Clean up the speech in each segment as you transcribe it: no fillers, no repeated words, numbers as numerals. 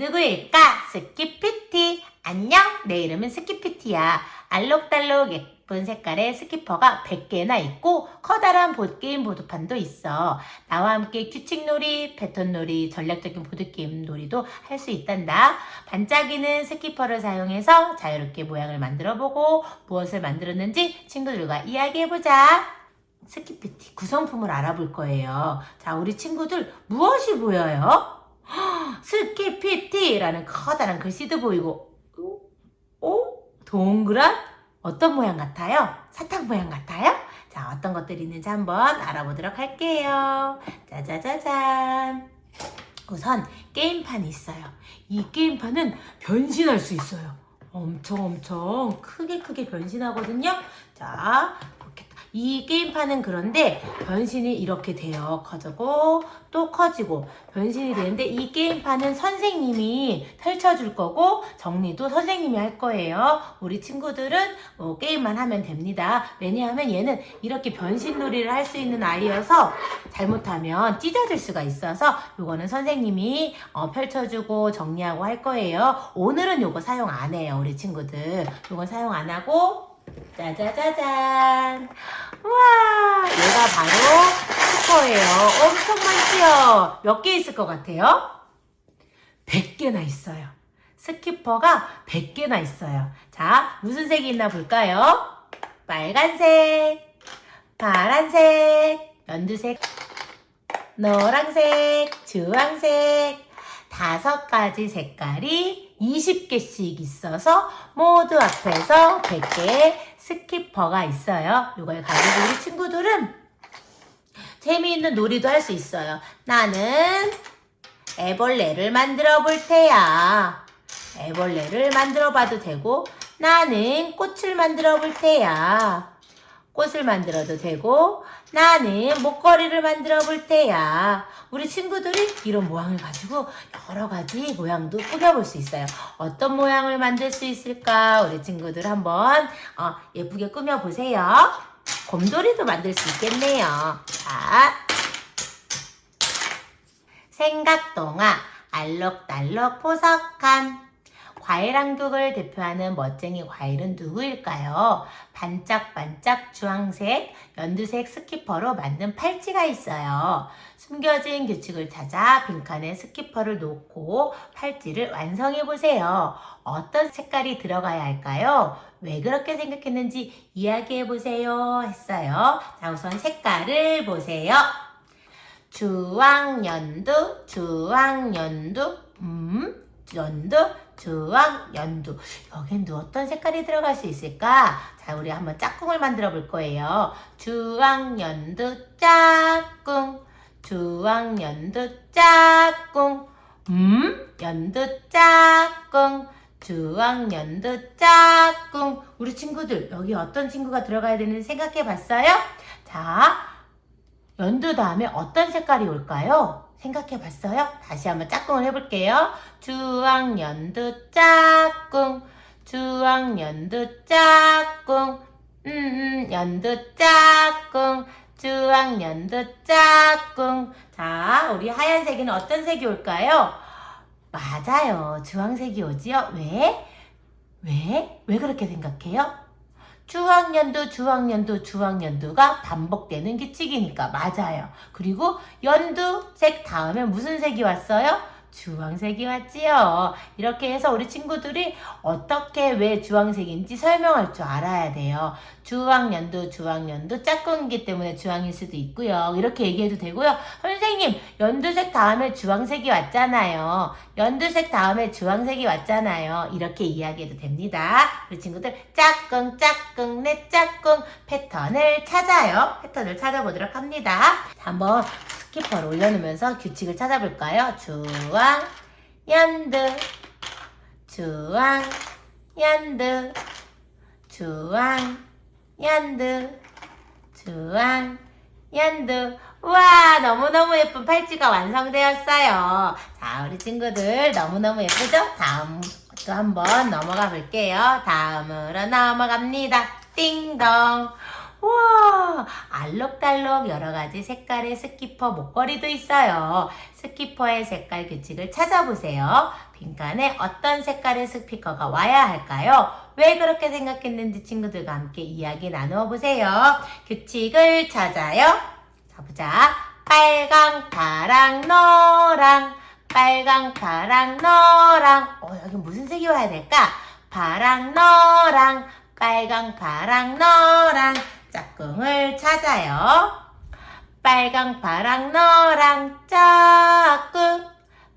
누구일까? 스키피티. 안녕, 내 이름은 스키피티야. 알록달록 예쁜 색깔의 스키퍼가 100개나 있고 커다란 보드게임 보드판도 있어. 나와 함께 규칙놀이, 패턴놀이, 전략적인 보드게임 놀이도 할 수 있단다. 반짝이는 스키퍼를 사용해서 자유롭게 모양을 만들어보고 무엇을 만들었는지 친구들과 이야기해보자. 스키피티 구성품을 알아볼 거예요. 자, 우리 친구들 무엇이 보여요? 스키피티라는 커다란 글씨도 보이고, 동그란 어떤 모양 같아요? 사탕 모양 같아요? 자, 어떤 것들이 있는지 한번 알아보도록 할게요. 짜자자잔. 우선 게임판이 있어요. 이 게임판은 변신할 수 있어요. 엄청 크게 변신하거든요. 자, 이 게임판은 그런데 변신이 이렇게 돼요. 커지고 또 커지고 변신이 되는데 이 게임판은 선생님이 펼쳐줄 거고 정리도 선생님이 할 거예요. 우리 친구들은 게임만 하면 됩니다. 왜냐하면 얘는 이렇게 변신놀이를 할 수 있는 아이여서 잘못하면 찢어질 수가 있어서 요거는 선생님이 펼쳐주고 정리하고 할 거예요. 오늘은 요거 사용 안 해요. 우리 친구들 요건 사용 안 하고 짜자자잔. 우와, 얘가 바로 스키퍼예요. 엄청 많지요? 몇 개 있을 것 같아요? 100개나 있어요. 스키퍼가 100개나 있어요. 자, 무슨 색이 있나 볼까요? 빨간색, 파란색, 연두색, 노란색, 주황색, 5가지 색깔이 20개씩 있어서 모두 앞에서 100개의 스키퍼가 있어요. 이걸 가지고 우리 친구들은 재미있는 놀이도 할 수 있어요. 나는 애벌레를 만들어 볼 테야. 애벌레를 만들어 봐도 되고, 나는 꽃을 만들어 볼 테야. 꽃을 만들어도 되고, 나는 목걸이를 만들어 볼 테야. 우리 친구들이 이런 모양을 가지고 여러 가지 모양도 꾸며볼 수 있어요. 어떤 모양을 만들 수 있을까? 우리 친구들 한번 예쁘게 꾸며보세요. 곰돌이도 만들 수 있겠네요. 자, 생각동화, 알록달록 보석함. 과일 한국을 대표하는 멋쟁이 과일은 누구일까요? 반짝반짝 주황색, 연두색 스키퍼로 만든 팔찌가 있어요. 숨겨진 규칙을 찾아 빈칸에 스키퍼를 놓고 팔찌를 완성해보세요. 어떤 색깔이 들어가야 할까요? 왜 그렇게 생각했는지 이야기해보세요 했어요. 자, 우선 색깔을 보세요. 주황연두, 연두, 주황, 연두. 여긴 어떤 색깔이 들어갈 수 있을까? 자, 우리 한번 짝꿍을 만들어 볼 거예요. 주황, 연두, 짝꿍. 주황, 연두, 짝꿍. 연두, 짝꿍. 주황, 연두, 짝꿍. 우리 친구들, 여기 어떤 친구가 들어가야 되는지 생각해 봤어요? 자, 연두 다음에 어떤 색깔이 올까요? 생각해 봤어요? 다시 한번 짝꿍을 해볼게요. 주황, 연두, 짝꿍. 주황, 연두, 짝꿍. 연두, 짝꿍. 주황, 연두, 짝꿍. 자, 우리 하얀색에는 어떤 색이 올까요? 맞아요. 주황색이 오지요? 왜? 왜 그렇게 생각해요? 주황연두가 반복되는 규칙이니까 맞아요. 그리고 연두색 다음에 무슨 색이 왔어요? 주황색이 왔지요. 이렇게 해서 우리 친구들이 어떻게 왜 주황색인지 설명할 줄 알아야 돼요. 주황연두 짝꿍이기 때문에 주황일 수도 있고요. 이렇게 얘기해도 되고요. 선생님, 연두색 다음에 주황색이 왔잖아요. 연두색 다음에 주황색이 왔잖아요. 이렇게 이야기해도 됩니다. 우리 친구들 짝꿍 내 짝꿍 패턴을 찾아요. 패턴을 찾아보도록 합니다. 한번 스키퍼를 올려놓으면서 규칙을 찾아볼까요? 주황, 연두, 주황, 연두, 주황, 연두, 주황, 연두. 우와, 너무너무 예쁜 팔찌가 완성되었어요. 자, 우리 친구들 너무너무 예쁘죠? 다음 또 한번 넘어가 볼게요. 다음으로 넘어갑니다. 띵동. 우와, 알록달록 여러 가지 색깔의 스키퍼 목걸이도 있어요. 스키퍼의 색깔 규칙을 찾아보세요. 빈칸에 어떤 색깔의 스피커가 와야 할까요? 왜 그렇게 생각했는지 친구들과 함께 이야기 나누어 보세요. 규칙을 찾아요. 자, 보자. 빨강, 파랑, 노랑. 빨강, 파랑, 노랑. 여기 무슨 색이 와야 될까? 파랑, 노랑. 빨강, 파랑, 노랑. 짝꿍을 찾아요. 빨강, 파랑, 노랑, 짝꿍.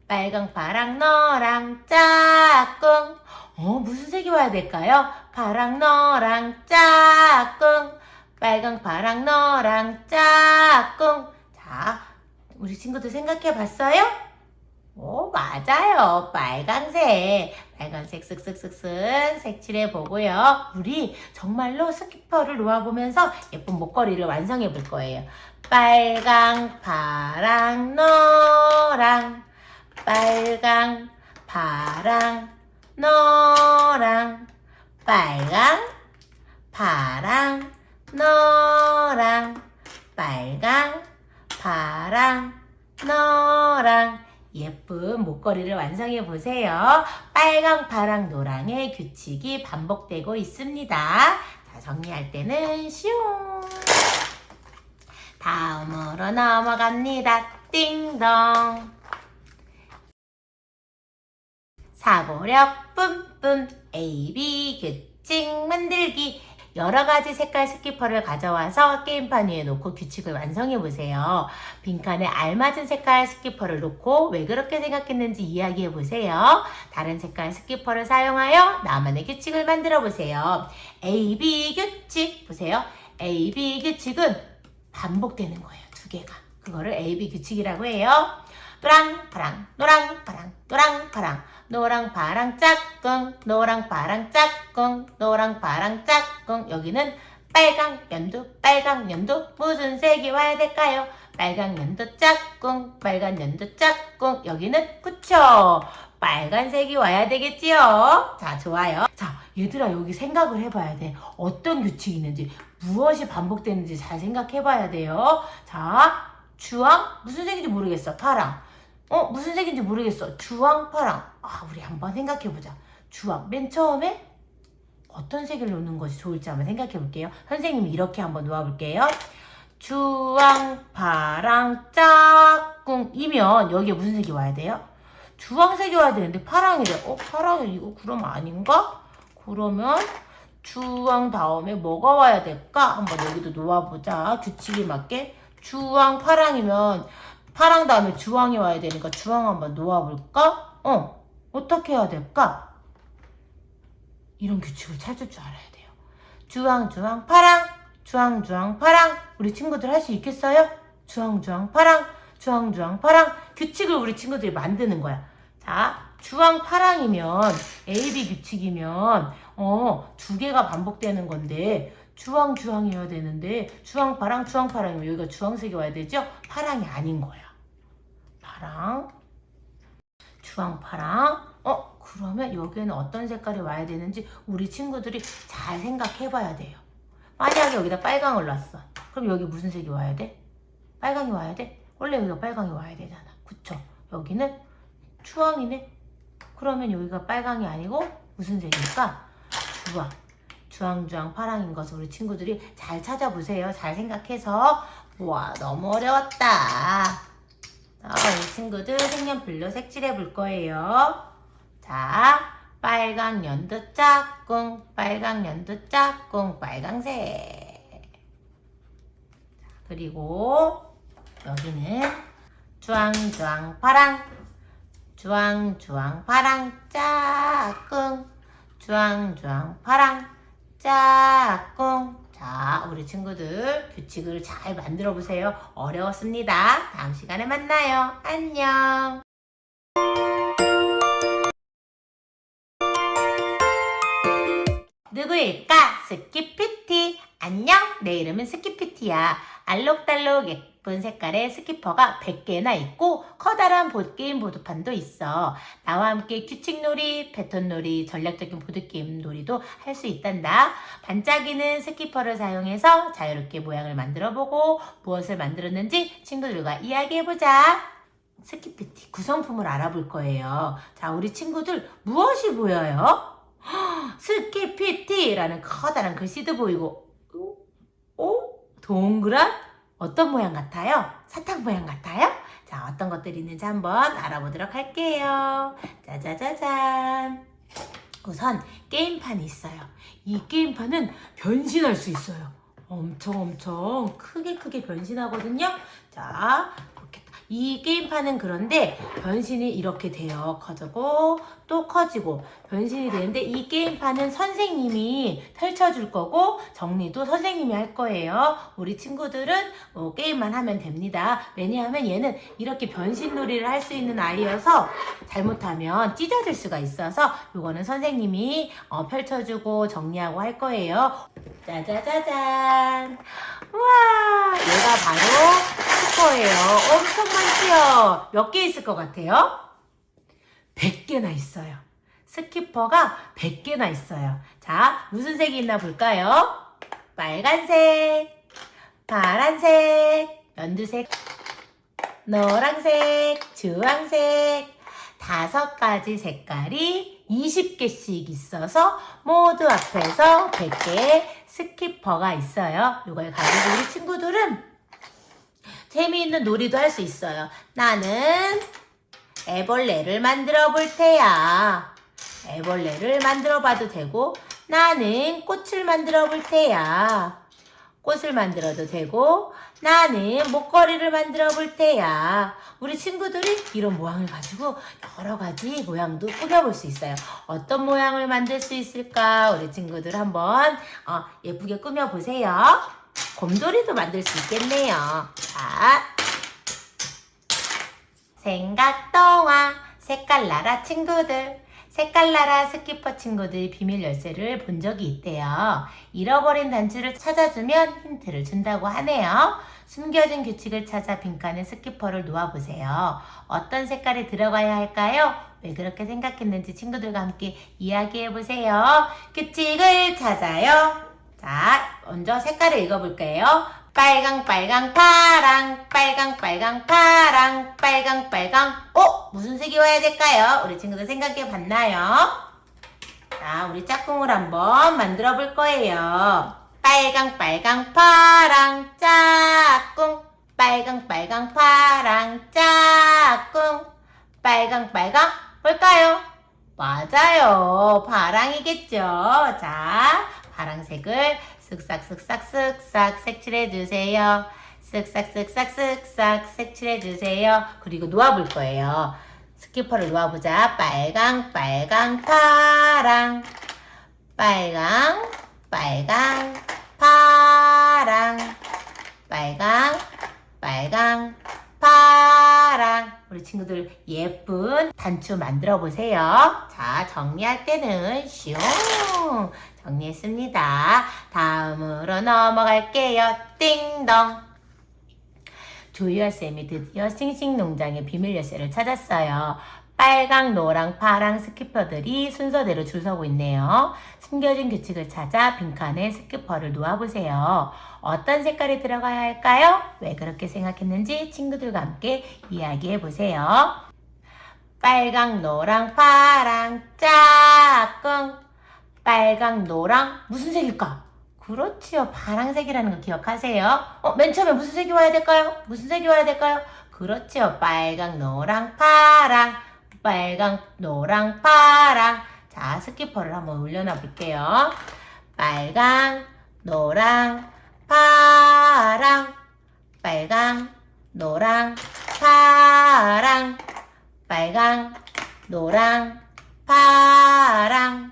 빨강, 파랑, 노랑, 짝꿍. 무슨 색이 와야 될까요? 파랑, 노랑, 짝꿍. 빨강, 파랑, 노랑, 짝꿍. 자, 우리 친구들 생각해 봤어요? 맞아요. 빨강색. 빨간색 쓱쓱쓱쓱 색칠해 보고요. 우리 정말로 스키퍼를 놓아보면서 예쁜 목걸이를 완성해 볼 거예요. 빨강, 파랑, 노랑. 빨강, 파랑, 노랑. 빨강, 파랑, 노랑. 빨강, 파랑, 노랑. 예쁜 목걸이를 완성해 보세요. 빨강, 파랑, 노랑의 규칙이 반복되고 있습니다. 자, 정리할 때는 슝. 다음으로 넘어갑니다. 띵동. 사고력 뿜뿜. AB 규칙 만들기. 여러 가지 색깔 스키퍼를 가져와서 게임판 위에 놓고 규칙을 완성해 보세요. 빈칸에 알맞은 색깔 스키퍼를 놓고 왜 그렇게 생각했는지 이야기해 보세요. 다른 색깔 스키퍼를 사용하여 나만의 규칙을 만들어 보세요. AB 규칙 보세요. AB 규칙은 반복되는 거예요. 두 개가. 그거를 AB 규칙이라고 해요. 노랑 파랑 노랑 파랑 노랑 파랑 노랑 파랑 짝꿍 노랑 파랑 짝꿍 노랑 파랑 짝꿍. 여기는 빨강 연두 무슨 색이 와야 될까요? 빨강 연두 짝꿍 빨간 연두 짝꿍. 여기는 그쵸, 빨간색이 와야 되겠지요. 자, 좋아요. 자, 얘들아, 여기 생각을 해봐야 돼. 어떤 규칙이 있는지, 무엇이 반복되는지 잘 생각해봐야 돼요. 자, 주황 무슨 색인지 모르겠어. 파랑. 무슨 색인지 모르겠어. 주황, 파랑. 우리 한번 생각해보자. 주황. 맨 처음에 어떤 색을 놓는 것이 좋을지 한번 생각해볼게요. 선생님이 이렇게 한번 놓아볼게요. 주황, 파랑, 짝꿍이면 여기에 무슨 색이 와야 돼요? 주황색이 와야 되는데 파랑이래. 파랑이 이거 그럼 아닌가? 그러면 주황 다음에 뭐가 와야 될까? 한번 여기도 놓아보자. 규칙에 맞게. 주황, 파랑이면 파랑 다음에 주황이 와야 되니까 주황 한번 놓아볼까? 어떻게 해야 될까? 이런 규칙을 찾을 줄 알아야 돼요. 주황, 주황, 파랑. 주황, 주황, 파랑. 우리 친구들 할 수 있겠어요? 주황, 주황, 파랑. 주황, 주황, 파랑. 규칙을 우리 친구들이 만드는 거야. 자, 주황, 파랑이면 AB 규칙이면 두 개가 반복되는 건데 주황, 주황이어야 되는데 주황, 파랑이면 여기가 주황색이 와야 되죠? 파랑이 아닌 거야. 파랑, 주황, 파랑. 그러면 여기에는 어떤 색깔이 와야 되는지 우리 친구들이 잘 생각해 봐야 돼요. 만약에 여기다 빨강을 놨어. 그럼 여기 무슨 색이 와야 돼? 빨강이 와야 돼? 원래 여기가 빨강이 와야 되잖아. 그쵸? 여기는 주황이네. 그러면 여기가 빨강이 아니고 무슨 색일까? 주황. 주황, 파랑인 것을 우리 친구들이 잘 찾아보세요. 잘 생각해서. 우와, 너무 어려웠다. 우리 친구들 색연필로 색칠해 볼 거예요. 자, 빨강 연두 짝꿍, 빨강 연두 짝꿍, 빨강색. 그리고 여기는 주황, 파랑, 주황, 파랑, 짝꿍, 주황, 파랑, 짝꿍. 자, 우리 친구들 규칙을 잘 만들어 보세요. 어려웠습니다. 다음 시간에 만나요. 안녕. 누구일까? 스키피티. 안녕, 내 이름은 스키피티야. 알록달록 예쁜 색깔의 스키퍼가 100개나 있고 커다란 게임 보드판도 있어. 나와 함께 규칙놀이, 패턴놀이, 전략적인 보드게임 놀이도 할 수 있단다. 반짝이는 스키퍼를 사용해서 자유롭게 모양을 만들어보고 무엇을 만들었는지 친구들과 이야기해보자. 스키피티 구성품을 알아볼 거예요. 자, 우리 친구들 무엇이 보여요? 스키피티라는 커다란 글씨도 보이고 동그란 어떤 모양 같아요? 사탕 모양 같아요? 자, 어떤 것들이 있는지 한번 알아보도록 할게요. 짜자자잔. 우선 게임판이 있어요. 이 게임판은 변신할 수 있어요. 엄청 크게 변신하거든요. 자, 이 게임판은 그런데 변신이 이렇게 돼요. 커지고 또 커지고 변신이 되는데 이 게임판은 선생님이 펼쳐줄 거고 정리도 선생님이 할 거예요. 우리 친구들은 게임만 하면 됩니다. 왜냐하면 얘는 이렇게 변신 놀이를 할 수 있는 아이여서 잘못하면 찢어질 수가 있어서 이거는 선생님이 펼쳐주고 정리하고 할 거예요. 짜자자잔. 우와, 얘가 바로 스키퍼예요. 엄청 많지요? 몇 개 있을 것 같아요? 100개나 있어요. 스키퍼가 100개나 있어요. 자, 무슨 색이 있나 볼까요? 빨간색, 파란색, 연두색, 노란색, 주황색, 5가지 색깔이 20개씩 있어서 모두 앞에서 100개의 스키퍼가 있어요. 이걸 가지고 우리 친구들은 재미있는 놀이도 할 수 있어요. 나는 애벌레를 만들어 볼 테야. 애벌레를 만들어 봐도 되고, 나는 꽃을 만들어 볼 테야. 꽃을 만들어도 되고, 나는 목걸이를 만들어 볼 테야. 우리 친구들이 이런 모양을 가지고 여러 가지 모양도 꾸며볼 수 있어요. 어떤 모양을 만들 수 있을까? 우리 친구들 한번 예쁘게 꾸며보세요. 곰돌이도 만들 수 있겠네요. 자, 생각동화 색깔나라 친구들. 색깔나라 스키퍼 친구들 비밀 열쇠를 본 적이 있대요. 잃어버린 단추를 찾아주면 힌트를 준다고 하네요. 숨겨진 규칙을 찾아 빈칸에 스키퍼를 놓아보세요. 어떤 색깔이 들어가야 할까요? 왜 그렇게 생각했는지 친구들과 함께 이야기해보세요. 규칙을 찾아요. 자, 먼저 색깔을 읽어볼게요. 빨강 빨강 파랑, 빨강 빨강 파랑, 빨강 빨강. 무슨 색이 와야 될까요? 우리 친구들 생각해 봤나요? 자, 우리 짝꿍을 한번 만들어 볼 거예요. 빨강 빨강 파랑 짝꿍, 빨강 빨강 파랑 짝꿍, 빨강 빨강 뭘까요? 맞아요, 파랑이겠죠. 자, 파랑색을 쓱싹 색칠해주세요. 쓱싹 색칠해주세요. 그리고 놓아볼 거예요. 스키퍼를 놓아보자. 빨강 빨강 파랑, 빨강 빨강 파랑, 빨강 빨강 파랑. 우리 친구들 예쁜 단추 만들어 보세요. 자, 정리할 때는 슝 정리했습니다. 다음으로 넘어갈게요. 띵동. 조이아쌤이 드디어 싱싱농장의 비밀 열쇠를 찾았어요. 빨강, 노랑, 파랑 스키퍼들이 순서대로 줄 서고 있네요. 숨겨진 규칙을 찾아 빈칸에 스키퍼를 놓아보세요. 어떤 색깔이 들어가야 할까요? 왜 그렇게 생각했는지 친구들과 함께 이야기해보세요. 빨강, 노랑, 파랑, 짝꿍. 빨강, 노랑, 무슨 색일까? 그렇지요. 파랑색이라는 거 기억하세요? 맨 처음에 무슨 색이 와야 될까요? 무슨 색이 와야 될까요? 그렇지요. 빨강, 노랑, 파랑. 빨강, 노랑, 파랑. 자, 스키퍼를 한번 올려놔 볼게요. 빨강, 노랑, 파랑. 빨강, 노랑, 파랑. 빨강, 노랑, 파랑.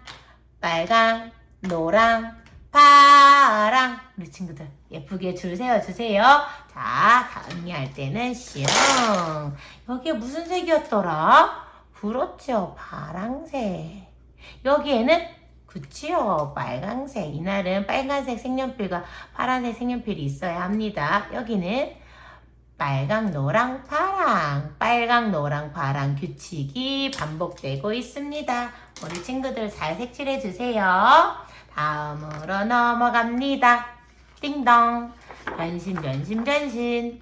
빨강, 노랑, 파랑. 우리 친구들 예쁘게 줄 세워주세요. 자, 정리할 때는 슝. 여기에 무슨 색이었더라? 그렇죠, 파랑색. 여기에는 그치요. 빨강색. 이날은 빨간색 색연필과 파란색 색연필이 있어야 합니다. 여기는 빨강, 노랑, 파랑. 빨강, 노랑, 파랑 규칙이 반복되고 있습니다. 우리 친구들 잘 색칠해 주세요. 다음으로 넘어갑니다. 띵동. 변신, 변신, 변신.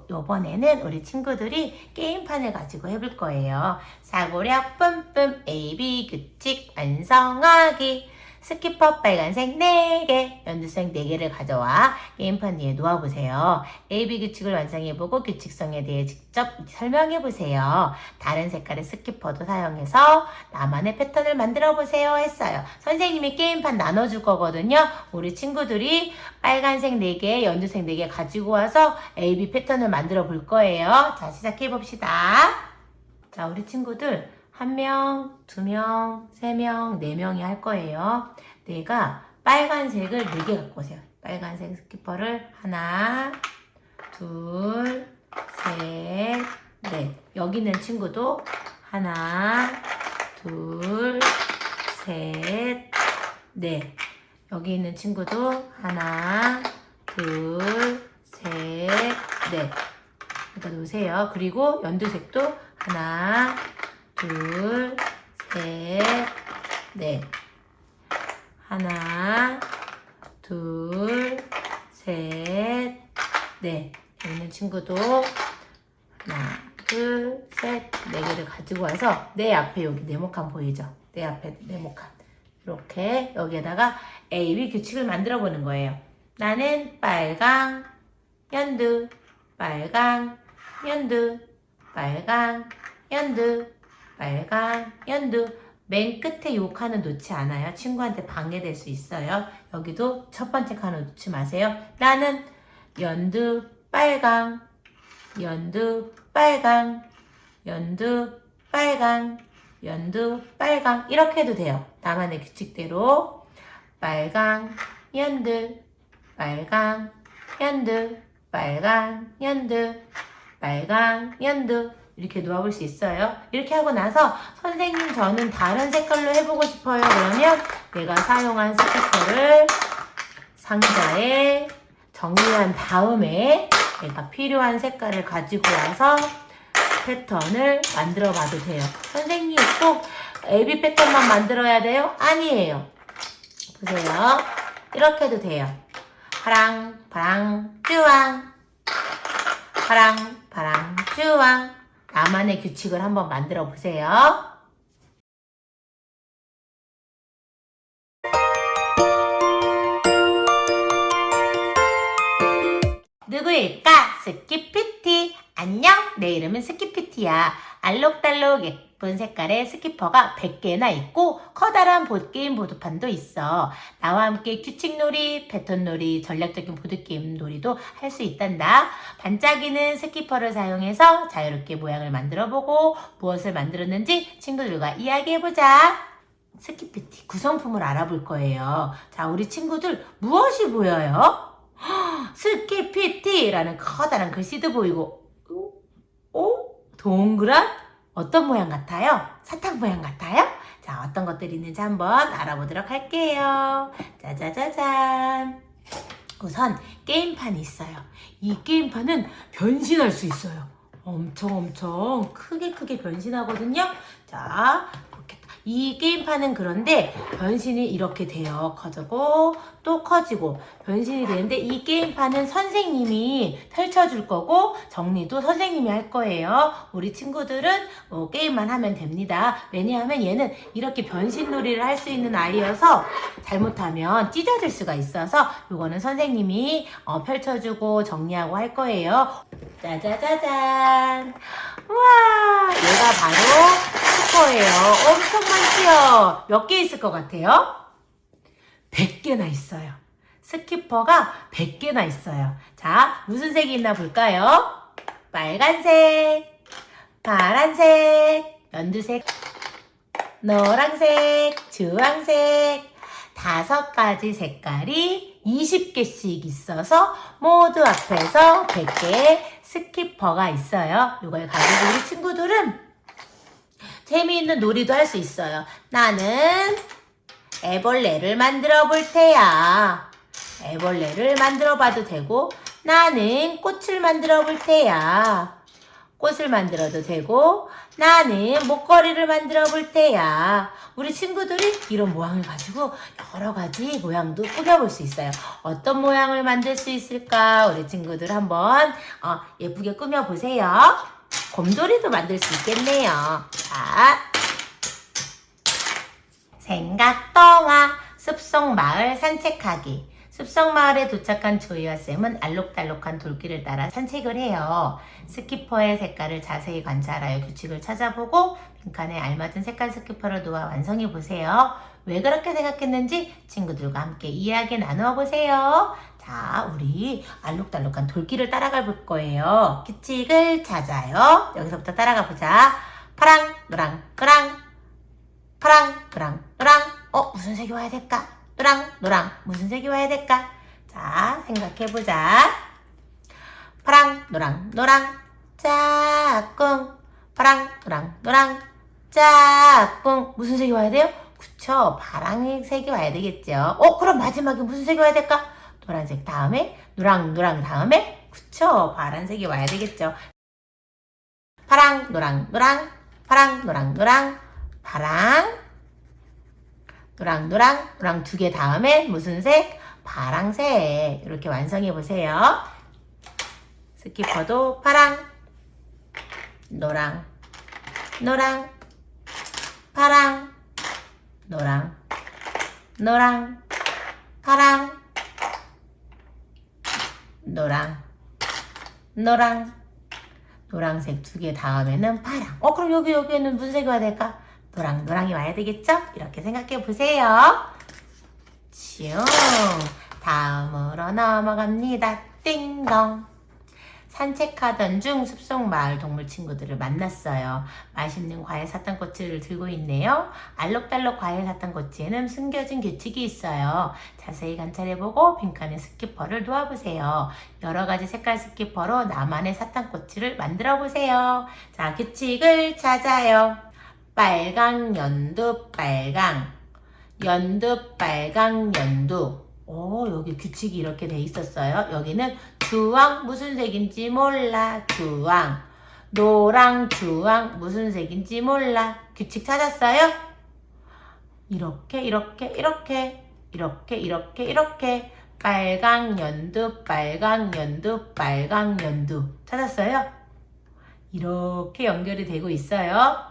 요번에는 우리 친구들이 게임판을 가지고 해볼 거예요. 사고력 뿜뿜 AB 규칙 완성하기. 스키퍼 빨간색 4개, 연두색 4개를 가져와 게임판 위에 놓아보세요. AB 규칙을 완성해보고 규칙성에 대해 직접 설명해보세요. 다른 색깔의 스키퍼도 사용해서 나만의 패턴을 만들어보세요 했어요. 선생님이 게임판 나눠줄 거거든요. 우리 친구들이 빨간색 4개, 연두색 4개 가지고 와서 AB 패턴을 만들어 볼 거예요. 자, 시작해봅시다. 자, 우리 친구들 1명, 2명, 3명, 4명이 할 거예요. 내가 빨간색을 4개 갖고 오세요. 빨간색 스키퍼를 하나, 둘, 셋, 넷. 여기 있는 친구도 하나, 둘, 셋, 넷. 여기 있는 친구도 하나, 둘, 셋, 넷. 여기다 놓으세요. 그리고 연두색도 하나, 둘, 셋, 넷. 하나, 둘, 셋, 넷. 여기 있는 친구도 하나, 둘, 셋, 4개를 가지고 와서 내 앞에 여기 네모칸 보이죠? 내 앞에 네모칸. 이렇게 여기에다가 AB 규칙을 만들어 보는 거예요. 나는 빨강, 연두, 빨강, 연두, 빨강, 연두, 빨강, 연두. 맨 끝에 요 칸은 놓지 않아요. 친구한테 방해될 수 있어요. 여기도 첫 번째 칸을 놓지 마세요. 나는 연두, 빨강, 연두, 빨강, 연두, 빨강, 연두, 빨강. 이렇게 해도 돼요. 나만의 규칙대로. 빨강, 연두, 빨강, 연두, 빨강, 연두, 빨강, 연두. 이렇게 놓아볼 수 있어요. 이렇게 하고 나서 선생님 저는 다른 색깔로 해보고 싶어요. 그러면 내가 사용한 스티커를 상자에 정리한 다음에 내가 필요한 색깔을 가지고 와서 패턴을 만들어 봐도 돼요. 선생님 꼭 AB 패턴만 만들어야 돼요? 아니에요. 보세요. 이렇게 해도 돼요. 파랑, 파랑, 쭈왕. 파랑, 파랑, 쭈왕. 나만의 규칙을 한번 만들어 보세요. 누구일까? 스키피티. 안녕, 내 이름은 스키피티야. 알록달록 예쁜 색깔의 스키퍼가 100개나 있고 커다란 보드게임 보드판도 있어. 나와 함께 규칙놀이, 패턴놀이, 전략적인 보드게임 놀이도 할 수 있단다. 반짝이는 스키퍼를 사용해서 자유롭게 모양을 만들어보고 무엇을 만들었는지 친구들과 이야기해보자. 스키피티 구성품을 알아볼 거예요. 자, 우리 친구들 무엇이 보여요? 스키피티라는 커다란 글씨도 보이고, 동그란 어떤 모양 같아요? 사탕 모양 같아요? 자, 어떤 것들이 있는지 한번 알아보도록 할게요. 짜자자잔. 우선 게임판이 있어요. 이 게임판은 변신할 수 있어요. 엄청 크게 변신하거든요. 자, 이 게임판은 그런데 변신이 이렇게 돼요. 커지고 또 커지고 변신이 되는데 이 게임판은 선생님이 펼쳐줄 거고 정리도 선생님이 할 거예요. 우리 친구들은 게임만 하면 됩니다. 왜냐하면 얘는 이렇게 변신놀이를 할 수 있는 아이여서 잘못하면 찢어질 수가 있어서 이거는 선생님이 펼쳐주고 정리하고 할 거예요. 짜자자잔. 우와, 얘가 바로 스키퍼예요. 엄청 많지요? 몇 개 있을 것 같아요? 100개나 있어요. 스키퍼가 100개나 있어요. 자, 무슨 색이 있나 볼까요? 빨간색, 파란색, 연두색, 노란색, 주황색, 5가지 색깔이 20개씩 있어서 모두 앞에서 100개의 스키퍼가 있어요. 이걸 가지고 우리 친구들은 재미있는 놀이도 할 수 있어요. 나는 애벌레를 만들어 볼 테야. 애벌레를 만들어 봐도 되고, 나는 꽃을 만들어 볼 테야. 꽃을 만들어도 되고, 나는 목걸이를 만들어 볼 테야. 우리 친구들이 이런 모양을 가지고 여러 가지 모양도 꾸며볼 수 있어요. 어떤 모양을 만들 수 있을까? 우리 친구들 한번 예쁘게 꾸며보세요. 곰돌이도 만들 수 있겠네요. 자, 생각동화 숲속 마을 산책하기. 숲속 마을에 도착한 조이와 쌤은 알록달록한 돌길을 따라 산책을 해요. 스키퍼의 색깔을 자세히 관찰하여 규칙을 찾아보고 빈칸에 알맞은 색깔 스키퍼를 놓아 완성해 보세요. 왜 그렇게 생각했는지 친구들과 함께 이야기 나누어 보세요. 자, 우리 알록달록한 돌길을 따라가 볼 거예요. 규칙을 찾아요. 여기서부터 따라가 보자. 파랑, 노랑, 노랑, 파랑, 노랑, 노랑. 무슨 색이 와야 될까? 노랑, 노랑. 무슨 색이 와야 될까? 자, 생각해보자. 파랑, 노랑, 노랑. 짝꿍. 파랑, 노랑, 노랑. 짝꿍. 무슨 색이 와야 돼요? 그쵸. 파랑색이 와야 되겠죠. 그럼 마지막에 무슨 색이 와야 될까? 노란색 다음에, 노랑, 노랑 다음에, 그쵸. 파란색이 와야 되겠죠. 파랑, 노랑, 노랑. 파랑, 노랑, 노랑. 파랑. 노랑, 노랑, 노랑 두 개 다음에 무슨 색? 파랑색. 이렇게 완성해 보세요. 스키퍼도 파랑, 노랑, 노랑, 파랑, 노랑, 노랑, 파랑, 노랑, 노랑, 노랑색 두 개 다음에는 파랑. 그럼 여기에는 무슨 색이 와야 될까? 노랑, 노랑이 와야 되겠죠? 이렇게 생각해 보세요. 슝. 다음으로 넘어갑니다. 띵동. 산책하던 중 숲속 마을 동물 친구들을 만났어요. 맛있는 과일 사탕꼬치를 들고 있네요. 알록달록 과일 사탕꼬치에는 숨겨진 규칙이 있어요. 자세히 관찰해보고 빈칸에 스키퍼를 놓아보세요. 여러 가지 색깔 스키퍼로 나만의 사탕꼬치를 만들어보세요. 자, 규칙을 찾아요. 빨강 연두 빨강, 연두 빨강 연두. 여기 규칙이 이렇게 돼 있었어요. 여기는 주황 무슨 색인지 몰라. 주황. 노랑 주황 무슨 색인지 몰라. 규칙 찾았어요? 이렇게 이렇게 이렇게 이렇게 이렇게 이렇게 빨강 연두 빨강 연두 빨강 연두 찾았어요? 이렇게 연결이 되고 있어요.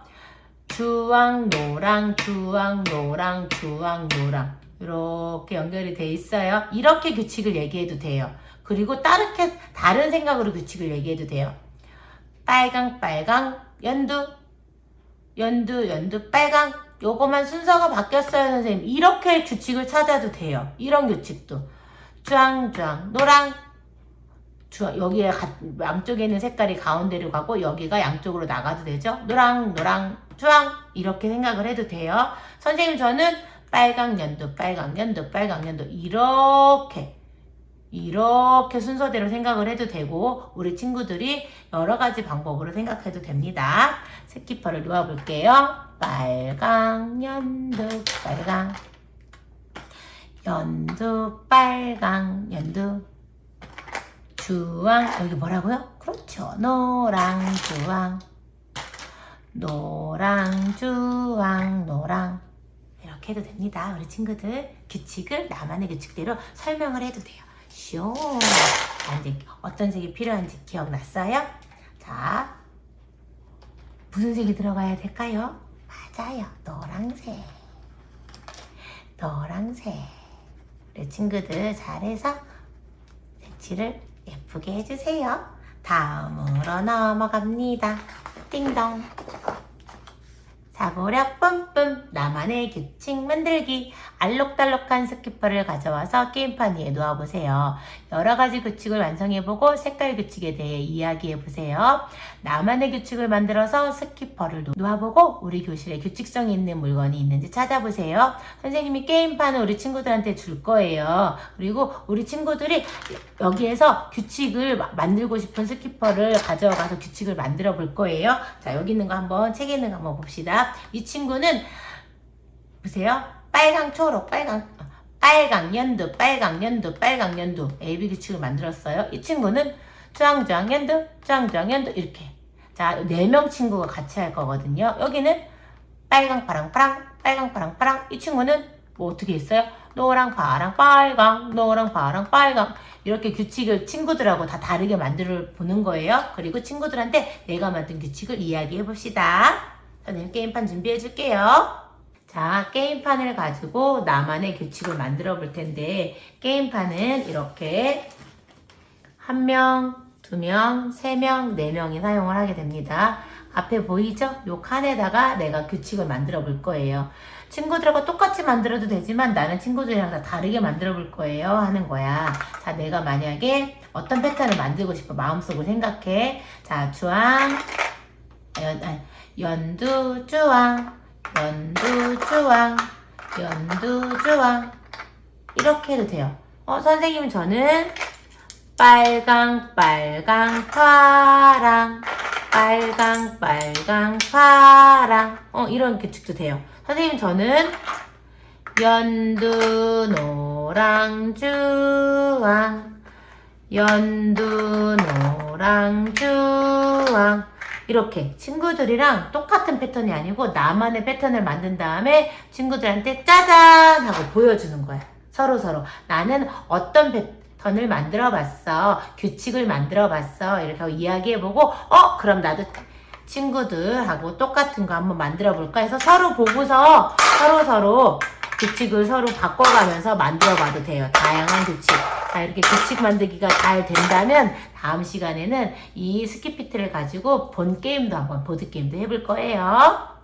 주황, 노랑, 주황, 노랑, 주황, 노랑. 이렇게 연결이 돼 있어요. 이렇게 규칙을 얘기해도 돼요. 그리고 다른 생각으로 규칙을 얘기해도 돼요. 빨강, 빨강, 연두, 연두, 연두, 빨강. 요거만 순서가 바뀌었어요, 선생님. 이렇게 규칙을 찾아도 돼요. 이런 규칙도. 주황, 주황, 노랑, 여기에 양쪽에 있는 색깔이 가운데로 가고 여기가 양쪽으로 나가도 되죠. 노랑, 노랑, 주황 이렇게 생각을 해도 돼요. 선생님 저는 빨강 연두, 빨강 연두, 빨강 연두 이렇게 순서대로 생각을 해도 되고 우리 친구들이 여러 가지 방법으로 생각해도 됩니다. 스키퍼를 놓아볼게요. 빨강 연두, 빨강 연두, 빨강 연두 주황 여기 뭐라고요? 그렇죠. 노랑 주황 노랑 주황 노랑 이렇게 해도 됩니다. 우리 친구들 규칙을 나만의 규칙대로 설명을 해도 돼요. 쇼. 이제 어떤 색이 필요한지 기억났어요? 자, 무슨 색이 들어가야 될까요? 맞아요. 노랑색. 노랑색. 우리 친구들 잘해서 색칠을 예쁘게 해주세요. 다음으로 넘어갑니다. 띵동. 사고력 뿜뿜 나만의 규칙 만들기. 알록달록한 스키퍼를 가져와서 게임판 위에 놓아보세요. 여러 가지 규칙을 완성해보고 색깔 규칙에 대해 이야기해보세요. 나만의 규칙을 만들어서 스키퍼를 놓아보고 우리 교실에 규칙성이 있는 물건이 있는지 찾아보세요. 선생님이 게임판을 우리 친구들한테 줄 거예요. 그리고 우리 친구들이 여기에서 규칙을 만들고 싶은 스키퍼를 가져가서 규칙을 만들어 볼 거예요. 자, 여기 있는 거 한번, 책에 있는 거 한번 봅시다. 이 친구는 보세요. 빨강, 초록, 빨강, 연두, 빨강, 연두, 빨강, 연두. AB 규칙을 만들었어요. 이 친구는 주황, 연두, 주황, 연두. 이렇게. 자, 4명 친구가 같이 할 거거든요. 여기는 빨강, 파랑, 빨강, 파랑. 이 친구는 뭐 어떻게 했어요? 노랑, 파랑, 빨강, 노랑, 파랑, 빨강. 이렇게 규칙을 친구들하고 다 다르게 만들어 보는 거예요. 그리고 친구들한테 내가 만든 규칙을 이야기해 봅시다. 선생님 게임판 준비해 줄게요. 자, 게임판을 가지고 나만의 규칙을 만들어 볼 텐데, 게임판은 이렇게 1명, 2명, 3명, 4명이 사용을 하게 됩니다. 앞에 보이죠? 요 칸에다가 내가 규칙을 만들어 볼 거예요. 친구들하고 똑같이 만들어도 되지만 나는 친구들이랑 다 다르게 만들어 볼 거예요 하는 거야. 자, 내가 만약에 어떤 패턴을 만들고 싶어 마음속으로 생각해. 자, 주황, 연두, 주황, 연두, 주황, 연두, 주황. 이렇게 해도 돼요. 선생님 저는 빨강, 파랑, 빨강, 파랑. 이런 규칙도 돼요. 선생님 저는 연두, 노랑, 주황, 연두, 노랑, 주황. 이렇게 친구들이랑 똑같은 패턴이 아니고 나만의 패턴을 만든 다음에 친구들한테 짜잔 하고 보여주는 거야. 서로 나는 어떤 패턴을 만들어 봤어, 규칙을 만들어 봤어, 이렇게 하고 이야기해보고 그럼 나도 친구들하고 똑같은 거 한번 만들어 볼까 해서 서로 보고서 서로 규칙을 서로 바꿔가면서 만들어 봐도 돼요. 다양한 규칙. 자, 이렇게 규칙 만들기가 잘 된다면 다음 시간에는 이 스키피트를 가지고 보드게임도 해볼 거예요.